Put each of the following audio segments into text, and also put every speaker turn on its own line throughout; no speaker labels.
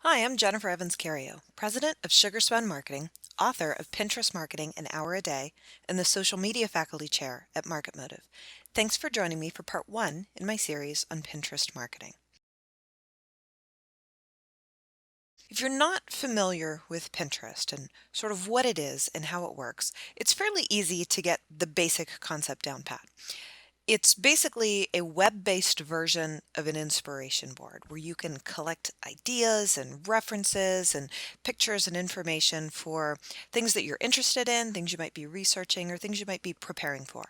Hi, I'm Jennifer Evans-Cario, President of SugarSpun Marketing, author of Pinterest Marketing an Hour a Day, and the Social Media Faculty Chair at Market Motive. Thanks for joining me for part one in my series on Pinterest marketing. If you're not familiar with Pinterest and sort of what it is and how it works, it's fairly easy to get the basic concept down pat. It's basically a web-based version of an inspiration board where you can collect ideas and references and pictures and information for things that you're interested in, things you might be researching, or things you might be preparing for.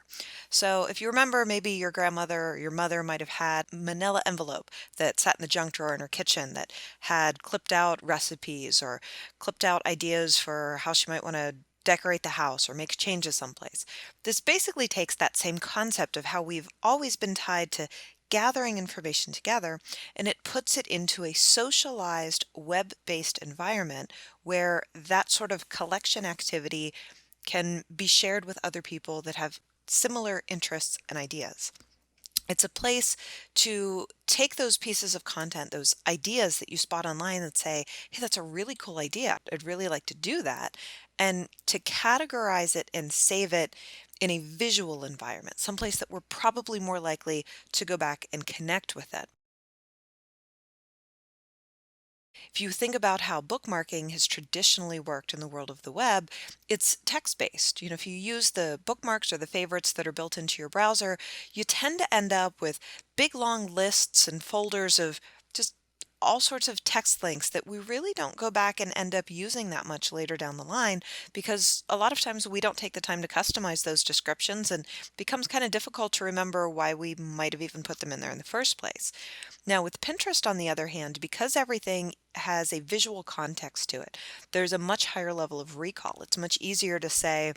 So if you remember, maybe your grandmother or your mother might have had manila envelope that sat in the junk drawer in her kitchen that had clipped out recipes or clipped out ideas for how she might want to decorate the house or make changes someplace. This basically takes that same concept of how we've always been tied to gathering information together, and it puts it into a socialized web-based environment where that sort of collection activity can be shared with other people that have similar interests and ideas. It's a place to take those pieces of content, those ideas that you spot online that say, hey, that's a really cool idea. I'd really like to do that. And to categorize it and save it in a visual environment, someplace that we're probably more likely to go back and connect with it. If you think about how bookmarking has traditionally worked in the world of the web, it's text-based. If you use the bookmarks or the favorites that are built into your browser, you tend to end up with big long lists and folders of just all sorts of text links that we really don't go back and end up using that much later down the line because a lot of times we don't take the time to customize those descriptions and it becomes kind of difficult to remember why we might have even put them in there in the first place. Now, with Pinterest, on the other hand, because everything has a visual context to it, there's a much higher level of recall. It's much easier to say,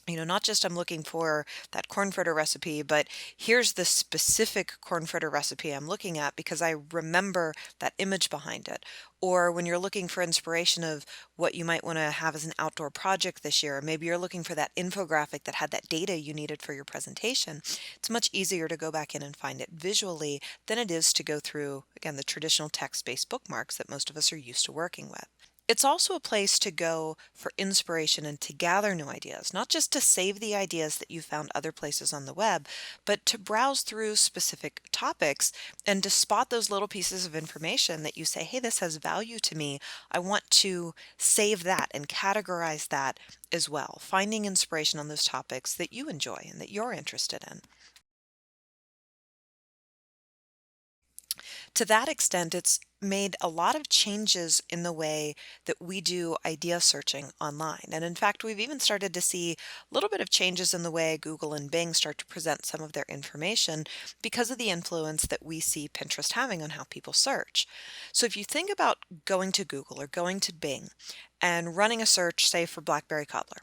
not just I'm looking for that corn fritter recipe, but here's the specific corn fritter recipe I'm looking at because I remember that image behind it. Or when you're looking for inspiration of what you might want to have as an outdoor project this year, or maybe you're looking for that infographic that had that data you needed for your presentation, it's much easier to go back in and find it visually than it is to go through, again, the traditional text-based bookmarks that most of us are used to working with. It's also a place to go for inspiration and to gather new ideas, not just to save the ideas that you found other places on the web, but to browse through specific topics and to spot those little pieces of information that you say, hey, this has value to me. I want to save that and categorize that as well, finding inspiration on those topics that you enjoy and that you're interested in. To that extent, it's made a lot of changes in the way that we do idea searching online. And in fact, we've even started to see a little bit of changes in the way Google and Bing start to present some of their information because of the influence that we see Pinterest having on how people search. So if you think about going to Google or going to Bing and running a search, say for Blackberry Cobbler,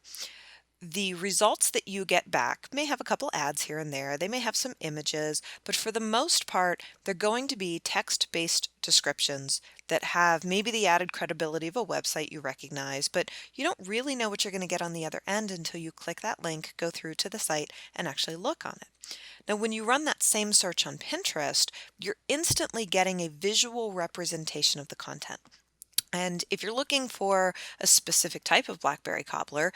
the results that you get back may have a couple ads here and there. They may have some images, but for the most part, they're going to be text-based descriptions that have maybe the added credibility of a website you recognize, but you don't really know what you're going to get on the other end until you click that link, go through to the site, and actually look on it. Now, when you run that same search on Pinterest, you're instantly getting a visual representation of the content. And if you're looking for a specific type of Blackberry cobbler,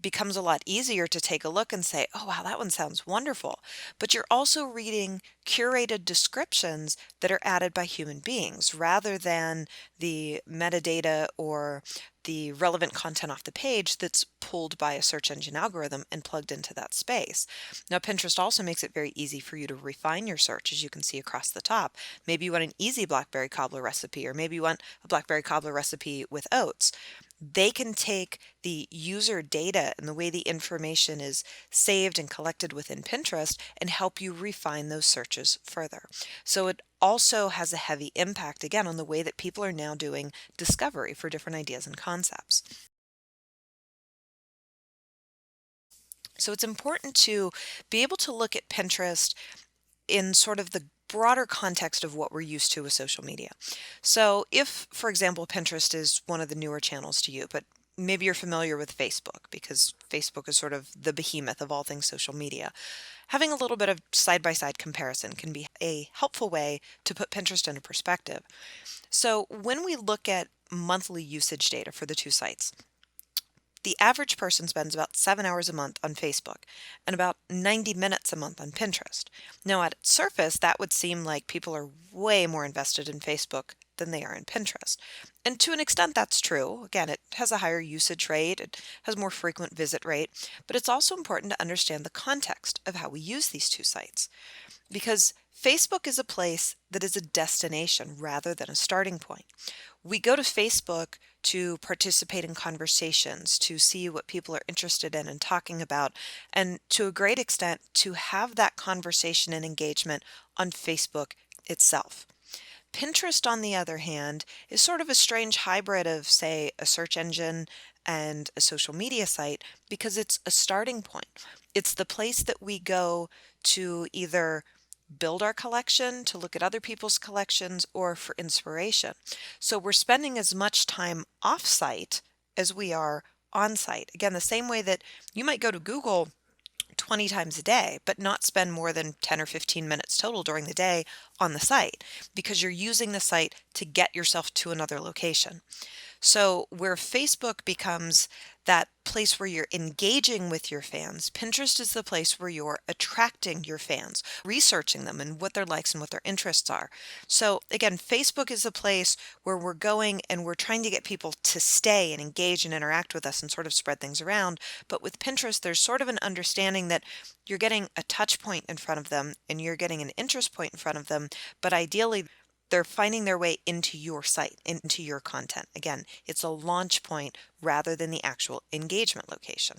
becomes a lot easier to take a look and say, oh, wow, that one sounds wonderful. But you're also reading curated descriptions that are added by human beings rather than the metadata or the relevant content off the page that's pulled by a search engine algorithm and plugged into that space. Now, Pinterest also makes it very easy for you to refine your search, as you can see across the top. Maybe you want an easy blackberry cobbler recipe, or maybe you want a blackberry cobbler recipe with oats. They can take the user data and the way the information is saved and collected within Pinterest and help you refine those searches further. So it also has a heavy impact, again, on the way that people are now doing discovery for different ideas and concepts. So it's important to be able to look at Pinterest in sort of the broader context of what we're used to with social media. So if, for example, Pinterest is one of the newer channels to you, but maybe you're familiar with Facebook because Facebook is sort of the behemoth of all things social media. Having a little bit of side-by-side comparison can be a helpful way to put Pinterest into perspective. So when we look at monthly usage data for the two sites. The average person spends about 7 hours a month on Facebook and about 90 minutes a month on Pinterest. Now, at its surface, that would seem like people are way more invested in Facebook than they are in Pinterest. And to an extent, that's true. Again, it has a higher usage rate, it has more frequent visit rate, but it's also important to understand the context of how we use these two sites. Because Facebook is a place that is a destination rather than a starting point. We go to Facebook to participate in conversations, to see what people are interested in and talking about, and to a great extent, to have that conversation and engagement on Facebook itself. Pinterest, on the other hand, is sort of a strange hybrid of, say, a search engine and a social media site because it's a starting point. It's the place that we go to either build our collection, to look at other people's collections, or for inspiration. So we're spending as much time off-site as we are on-site. Again, the same way that you might go to Google 20 times a day, but not spend more than 10 or 15 minutes total during the day on the site because you're using the site to get yourself to another location. So where Facebook becomes that place where you're engaging with your fans, Pinterest is the place where you're attracting your fans, researching them and what their likes and what their interests are. So again, Facebook is a place where we're going and we're trying to get people to stay and engage and interact with us and sort of spread things around. But with Pinterest, there's sort of an understanding that you're getting a touch point in front of them and you're getting an interest point in front of them, but ideally they're finding their way into your site, into your content. Again, it's a launch point rather than the actual engagement location.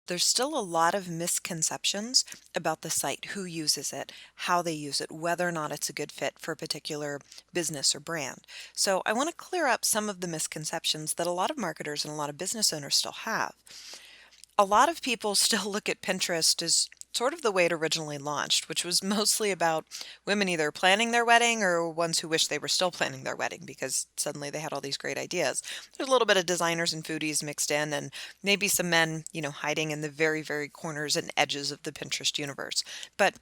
There's still a lot of misconceptions about the site, who uses it, how they use it, whether or not it's a good fit for a particular business or brand. So I want to clear up some of the misconceptions that a lot of marketers and a lot of business owners still have. A lot of people still look at Pinterest as sort of the way it originally launched, which was mostly about women either planning their wedding or ones who wish they were still planning their wedding because suddenly they had all these great ideas. There's a little bit of designers and foodies mixed in, and maybe some men, hiding in the very, very corners and edges of the Pinterest universe. But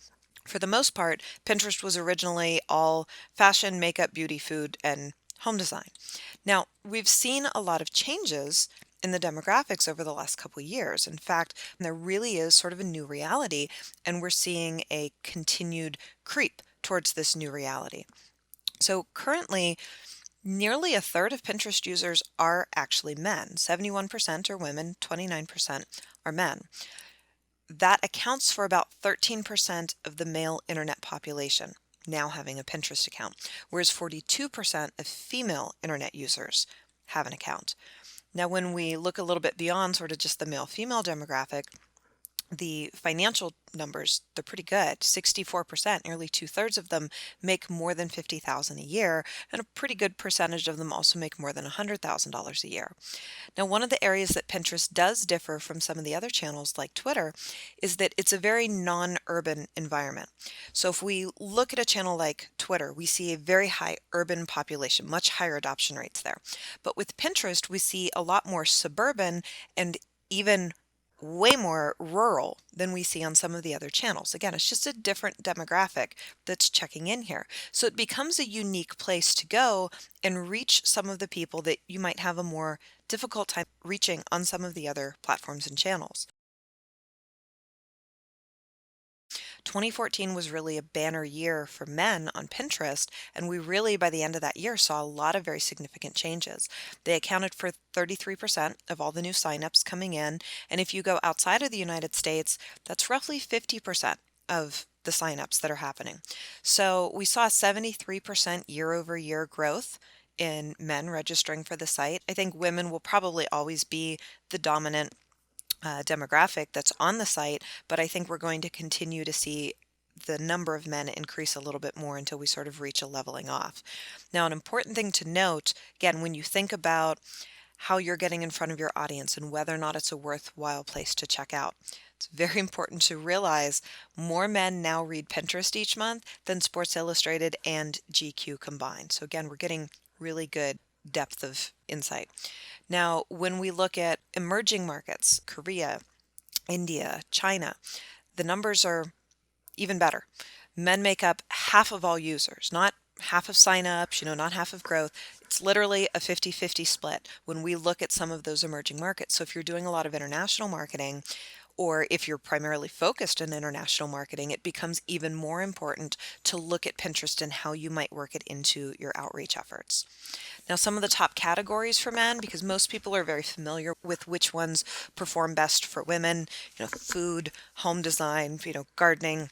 for the most part, Pinterest was originally all fashion, makeup, beauty, food, and home design. Now, we've seen a lot of changes in the demographics over the last couple of years. In fact, there really is sort of a new reality, and we're seeing a continued creep towards this new reality. So currently, nearly a third of Pinterest users are actually men. 71% are women, 29% are men. That accounts for about 13% of the male internet population now having a Pinterest account, whereas 42% of female internet users have an account. Now, when we look a little bit beyond sort of just the male-female demographic, the financial numbers, they're pretty good. 64%, nearly two-thirds of them make more than $50,000 a year, and a pretty good percentage of them also make more than $100,000 a year. Now, one of the areas that Pinterest does differ from some of the other channels like Twitter is that it's a very non-urban environment. So if we look at a channel like Twitter, we see a very high urban population, much higher adoption rates there. But with Pinterest, we see a lot more suburban and even way more rural than we see on some of the other channels. Again, it's just a different demographic that's checking in here. So it becomes a unique place to go and reach some of the people that you might have a more difficult time reaching on some of the other platforms and channels. 2014 was really a banner year for men on Pinterest, and we really, by the end of that year, saw a lot of very significant changes. They accounted for 33% of all the new signups coming in, and if you go outside of the United States, that's roughly 50% of the signups that are happening. So we saw 73% year-over-year growth in men registering for the site. I think women will probably always be the dominant demographic that's on the site, but I think we're going to continue to see the number of men increase a little bit more until we sort of reach a leveling off. Now, an important thing to note, again, when you think about how you're getting in front of your audience and whether or not it's a worthwhile place to check out, it's very important to realize more men now read Pinterest each month than Sports Illustrated and GQ combined. So again, we're getting really good depth of insight. Now, when we look at emerging markets, Korea, India, China, the numbers are even better. Men make up half of all users, not half of signups, not half of growth. It's literally a 50-50 split when we look at some of those emerging markets. So if you're doing a lot of international marketing, or if you're primarily focused in international marketing, it becomes even more important to look at Pinterest and how you might work it into your outreach efforts. Now, some of the top categories for men, because most people are very familiar with which ones perform best for women, food, home design, gardening,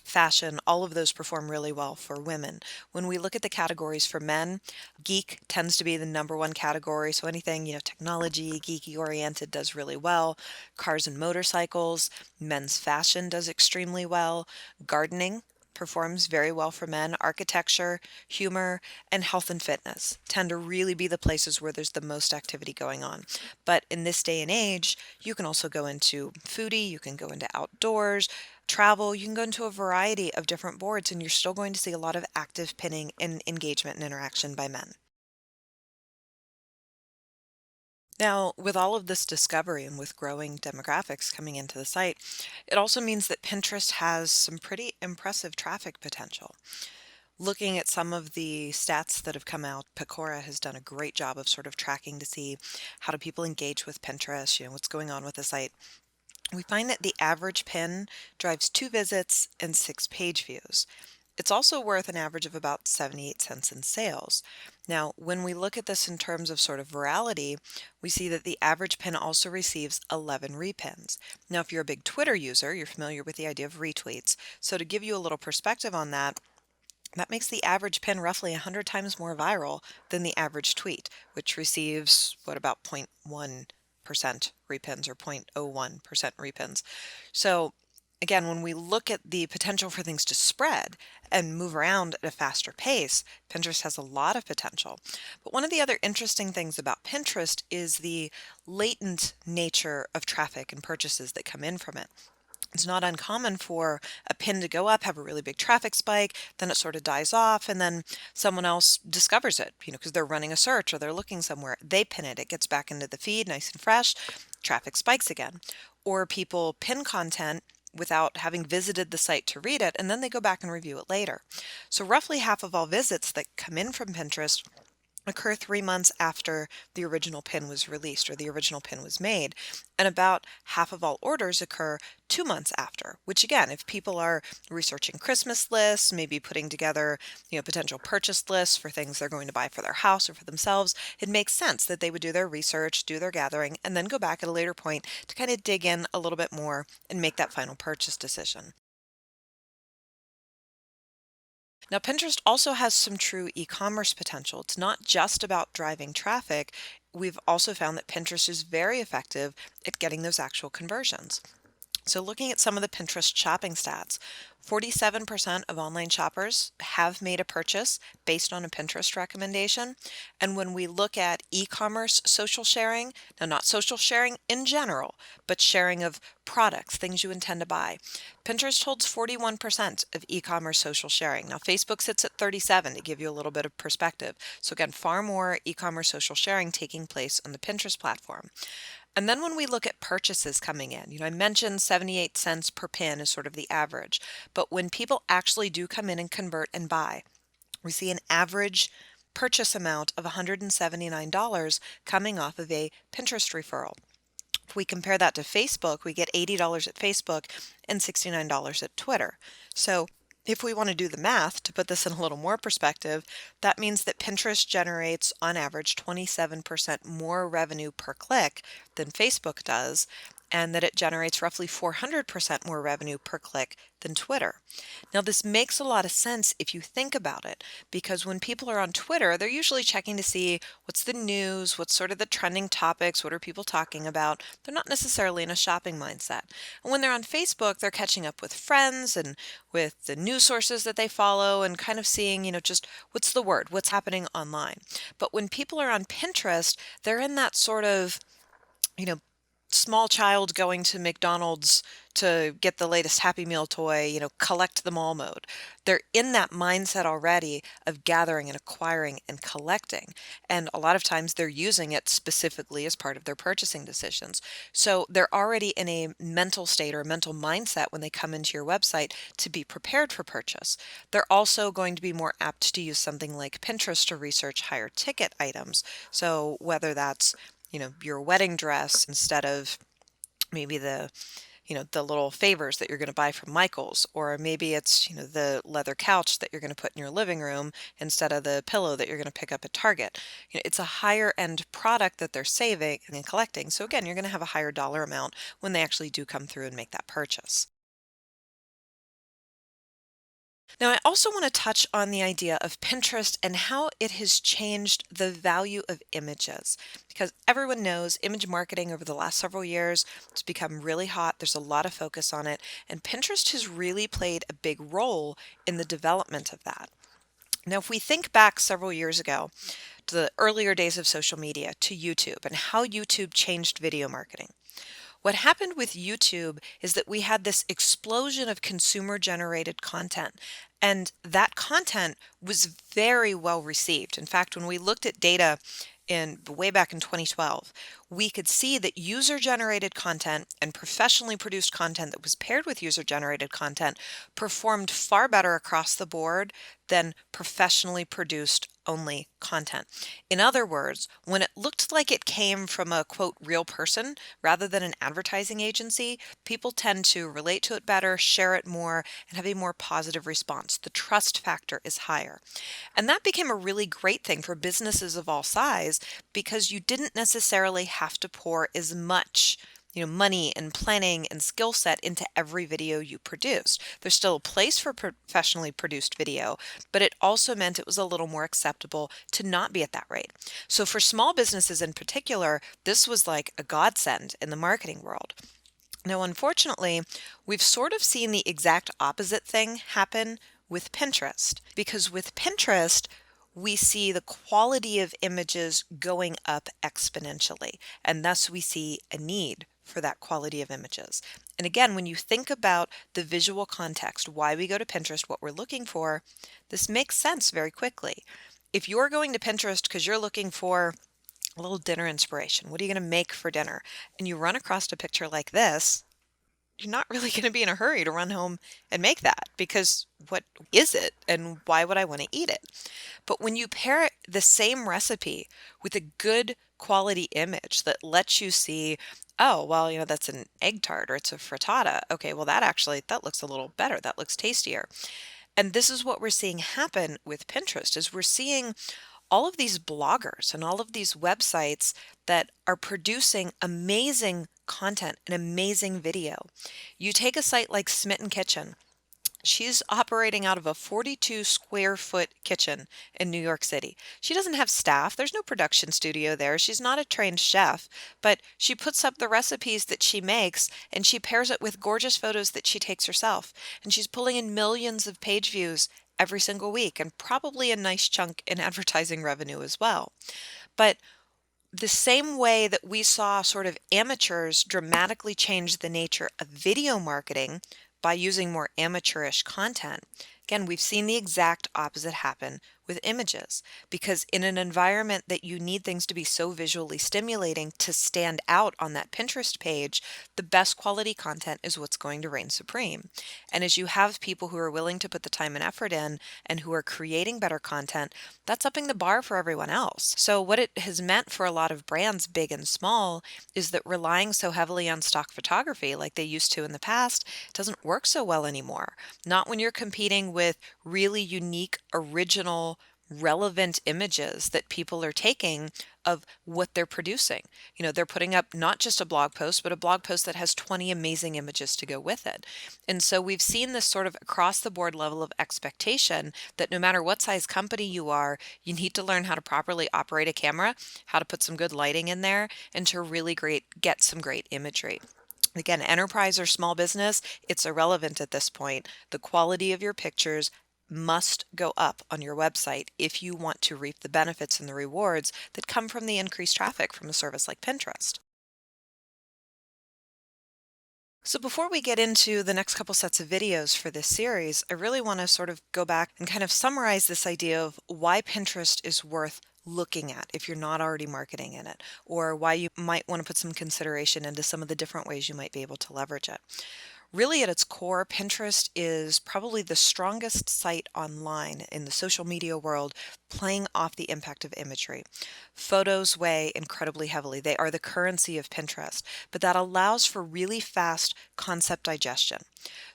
fashion, all of those perform really well for women. When we look at the categories for men, geek tends to be the number one category. So anything, technology, geeky oriented does really well. Cars and motorcycles, men's fashion does extremely well. Gardening performs very well for men. Architecture, humor, and health and fitness tend to really be the places where there's the most activity going on. But in this day and age, you can also go into foodie, you can go into outdoors, travel, you can go into a variety of different boards, and you're still going to see a lot of active pinning and engagement and interaction by men. Now, with all of this discovery and with growing demographics coming into the site, it also means that Pinterest has some pretty impressive traffic potential. Looking at some of the stats that have come out, Pecora has done a great job of sort of tracking to see how do people engage with Pinterest, what's going on with the site. We find that the average pin drives 2 visits and 6 page views. It's also worth an average of about 78 cents in sales. Now, when we look at this in terms of sort of virality, we see that the average pin also receives 11 repins. Now, if you're a big Twitter user, you're familiar with the idea of retweets. So to give you a little perspective on that, that makes the average pin roughly 100 times more viral than the average tweet, which receives, about 0.1% repins or 0.01% repins. So again, when we look at the potential for things to spread and move around at a faster pace, Pinterest has a lot of potential. But one of the other interesting things about Pinterest is the latent nature of traffic and purchases that come in from it. It's not uncommon for a pin to go up, have a really big traffic spike, then it sort of dies off, and then someone else discovers it, because they're running a search or they're looking somewhere. They pin it, it gets back into the feed nice and fresh, traffic spikes again. Or people pin content without having visited the site to read it, and then they go back and review it later. So roughly half of all visits that come in from Pinterest occur 3 months after the original pin was released or the original pin was made. And about half of all orders occur 2 months after, which again, if people are researching Christmas lists, maybe putting together, potential purchase lists for things they're going to buy for their house or for themselves, it makes sense that they would do their research, do their gathering, and then go back at a later point to kind of dig in a little bit more and make that final purchase decision. Now, Pinterest also has some true e-commerce potential. It's not just about driving traffic. We've also found that Pinterest is very effective at getting those actual conversions. So looking at some of the Pinterest shopping stats, 47% of online shoppers have made a purchase based on a Pinterest recommendation. And when we look at e-commerce social sharing, now not social sharing in general, but sharing of products, things you intend to buy, Pinterest holds 41% of e-commerce social sharing. Now Facebook sits at 37 to give you a little bit of perspective. So again, far more e-commerce social sharing taking place on the Pinterest platform. And then when we look at purchases coming in, I mentioned 78 cents per pin is sort of the average. But when people actually do come in and convert and buy, we see an average purchase amount of $179 coming off of a Pinterest referral. If we compare that to Facebook, we get $80 at Facebook and $69 at Twitter. So if we want to do the math to put this in a little more perspective, that means that Pinterest generates on average 27% more revenue per click than Facebook does, and that it generates roughly 400% more revenue per click than Twitter. Now, this makes a lot of sense if you think about it, because when people are on Twitter, they're usually checking to see what's the news, what's sort of the trending topics, what are people talking about. They're not necessarily in a shopping mindset. And when they're on Facebook, they're catching up with friends and with the news sources that they follow and kind of seeing, just what's the word, what's happening online. But when people are on Pinterest, they're in that sort of, you know, small child going to McDonald's to get the latest Happy Meal toy, collect them all mode. They're in that mindset already of gathering and acquiring and collecting. And a lot of times they're using it specifically as part of their purchasing decisions. So they're already in a mental state or a mental mindset when they come into your website to be prepared for purchase. They're also going to be more apt to use something like Pinterest to research higher ticket items. So whether that's your wedding dress instead of maybe the little favors that you're going to buy from Michael's, or maybe it's, the leather couch that you're going to put in your living room instead of the pillow that you're going to pick up at Target. It's a higher end product that they're saving and collecting. So again, you're going to have a higher dollar amount when they actually do come through and make that purchase. Now, I also want to touch on the idea of Pinterest and how it has changed the value of images. Because everyone knows image marketing over the last several years has become really hot. There's a lot of focus on it, and Pinterest has really played a big role in the development of that. Now, if we think back several years ago to the earlier days of social media, to YouTube, and how YouTube changed video marketing. What happened with YouTube is that we had this explosion of consumer generated content, and that content was very well received. In fact, when we looked at data in way back in 2012, we could see that user generated content and professionally produced content that was paired with user generated content performed far better across the board than professionally produced only content. In other words, when it looked like it came from a quote real person rather than an advertising agency, people tend to relate to it better, share it more, and have a more positive response. The trust factor is higher. And that became a really great thing for businesses of all size because you didn't necessarily have to pour as much money and planning and skill set into every video you produced. There's still a place for professionally produced video, but it also meant it was a little more acceptable to not be at that rate. So for small businesses in particular, this was like a godsend in the marketing world. Now, unfortunately, we've sort of seen the exact opposite thing happen with Pinterest, because with Pinterest, we see the quality of images going up exponentially, and thus we see a need for that quality of images. And again, when you think about the visual context, why we go to Pinterest, what we're looking for, this makes sense very quickly. If you're going to Pinterest because you're looking for a little dinner inspiration, what are you going to make for dinner? And you run across a picture like this, you're not really going to be in a hurry to run home and make that, because what is it and why would I want to eat it? But when you pair the same recipe with a good quality image that lets you see, oh, well, that's an egg tart or it's a frittata. Okay, well, that looks a little better. That looks tastier. And this is what we're seeing happen with Pinterest is we're seeing all of these bloggers and all of these websites that are producing amazing content and amazing video. You take a site like Smitten Kitchen. She's operating out of a 42 square foot kitchen in New York City. She doesn't have staff. There's no production studio there. She's not a trained chef, but she puts up the recipes that she makes and she pairs it with gorgeous photos that she takes herself. And she's pulling in millions of page views every single week and probably a nice chunk in advertising revenue as well. But the same way that we saw sort of amateurs dramatically change the nature of video marketing by using more amateurish content, again, we've seen the exact opposite happen with images, because in an environment that you need things to be so visually stimulating to stand out on that Pinterest page, the best quality content is what's going to reign supreme. And as you have people who are willing to put the time and effort in and who are creating better content, that's upping the bar for everyone else. So what it has meant for a lot of brands, big and small, is that relying so heavily on stock photography like they used to in the past doesn't work so well anymore. Not when you're competing with really unique, original, relevant images that people are taking of what they're producing. They're putting up not just a blog post, but a blog post that has 20 amazing images to go with it. And so we've seen this sort of across the board level of expectation that no matter what size company you are, you need to learn how to properly operate a camera, how to put some good lighting in there, and to really get some great imagery. Again, enterprise or small business, it's irrelevant at this point. The quality of your pictures must go up on your website if you want to reap the benefits and the rewards that come from the increased traffic from a service like Pinterest. So before we get into the next couple sets of videos for this series, I really want to sort of go back and kind of summarize this idea of why Pinterest is worth looking at if you're not already marketing in it, or why you might want to put some consideration into some of the different ways you might be able to leverage it. Really, at its core, Pinterest is probably the strongest site online in the social media world, playing off the impact of imagery. Photos weigh incredibly heavily. They are the currency of Pinterest, but that allows for really fast concept digestion.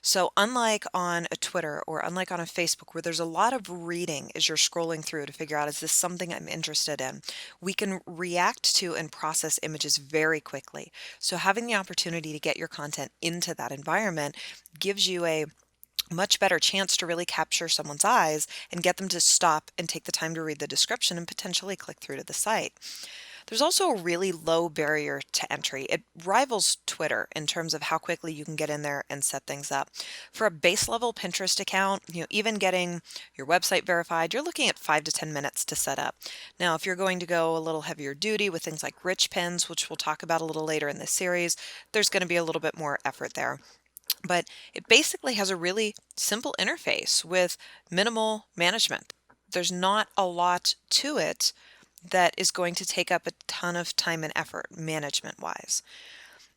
So, unlike on a Twitter or unlike on a Facebook, where there's a lot of reading as you're scrolling through to figure out, is this something I'm interested in? We can react to and process images very quickly. So, having the opportunity to get your content into that environment gives you a much better chance to really capture someone's eyes and get them to stop and take the time to read the description and potentially click through to the site. There's also a really low barrier to entry. It rivals Twitter in terms of how quickly you can get in there and set things up. For a base level Pinterest account, even getting your website verified, you're looking at 5 to 10 minutes to set up. Now, if you're going to go a little heavier duty with things like rich pins, which we'll talk about a little later in this series, there's going to be a little bit more effort there. But it basically has a really simple interface with minimal management. There's not a lot to it that is going to take up a ton of time and effort management wise.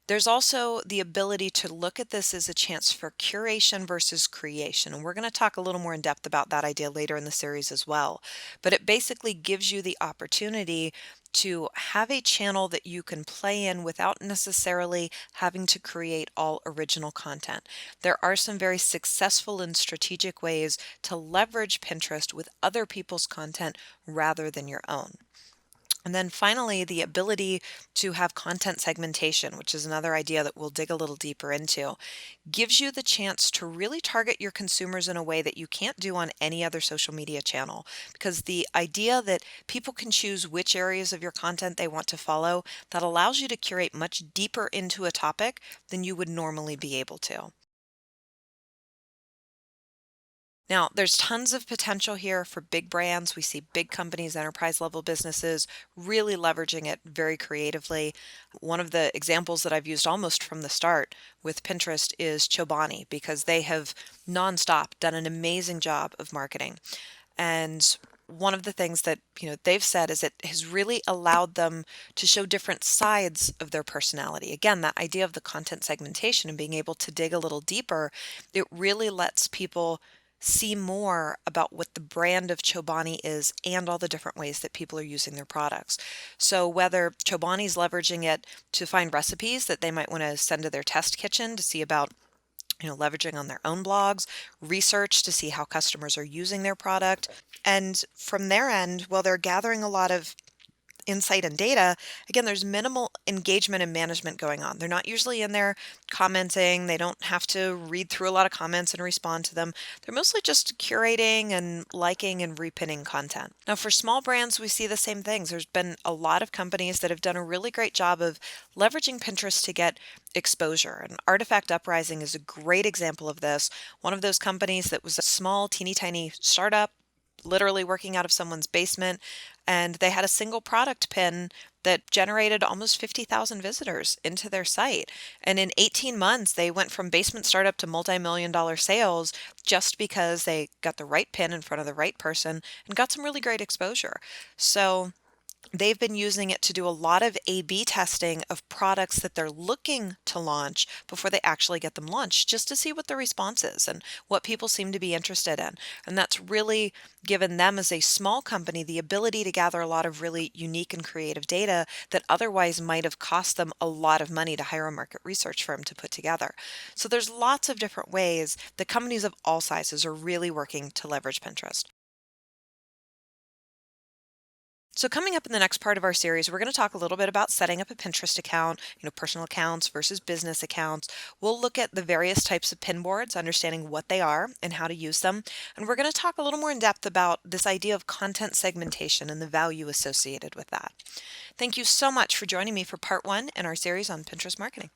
There's also the ability to look at this as a chance for curation versus creation. And we're going to talk a little more in depth about that idea later in the series as well. But it basically gives you the opportunity to have a channel that you can play in without necessarily having to create all original content. There are some very successful and strategic ways to leverage Pinterest with other people's content rather than your own. And then finally, the ability to have content segmentation, which is another idea that we'll dig a little deeper into, gives you the chance to really target your consumers in a way that you can't do on any other social media channel. Because the idea that people can choose which areas of your content they want to follow, that allows you to curate much deeper into a topic than you would normally be able to. Now, there's tons of potential here for big brands. We see big companies, enterprise level businesses really leveraging it very creatively. One of the examples that I've used almost from the start with Pinterest is Chobani, because they have nonstop done an amazing job of marketing. And one of the things that they've said is it has really allowed them to show different sides of their personality. Again, that idea of the content segmentation and being able to dig a little deeper, it really lets people see more about what the brand of Chobani is and all the different ways that people are using their products. So whether Chobani's leveraging it to find recipes that they might want to send to their test kitchen to see about leveraging on their own blogs, research to see how customers are using their product. And from their end, while they're gathering a lot of insight and data, again, there's minimal engagement and management going on. They're not usually in there commenting. They don't have to read through a lot of comments and respond to them. They're mostly just curating and liking and repinning content. Now, for small brands, we see the same things. There's been a lot of companies that have done a really great job of leveraging Pinterest to get exposure. And Artifact Uprising is a great example of this. One of those companies that was a small, teeny tiny startup, literally working out of someone's basement, and they had a single product pin that generated almost 50,000 visitors into their site. And in 18 months, they went from basement startup to multi-million dollar sales just because they got the right pin in front of the right person and got some really great exposure. So they've been using it to do a lot of A/B testing of products that they're looking to launch before they actually get them launched, just to see what the response is and what people seem to be interested in. And that's really given them, as a small company, the ability to gather a lot of really unique and creative data that otherwise might have cost them a lot of money to hire a market research firm to put together. So there's lots of different ways that companies of all sizes are really working to leverage Pinterest. So coming up in the next part of our series, we're going to talk a little bit about setting up a Pinterest account, personal accounts versus business accounts. We'll look at the various types of pin boards, understanding what they are and how to use them. And we're going to talk a little more in depth about this idea of content segmentation and the value associated with that. Thank you so much for joining me for part one in our series on Pinterest marketing.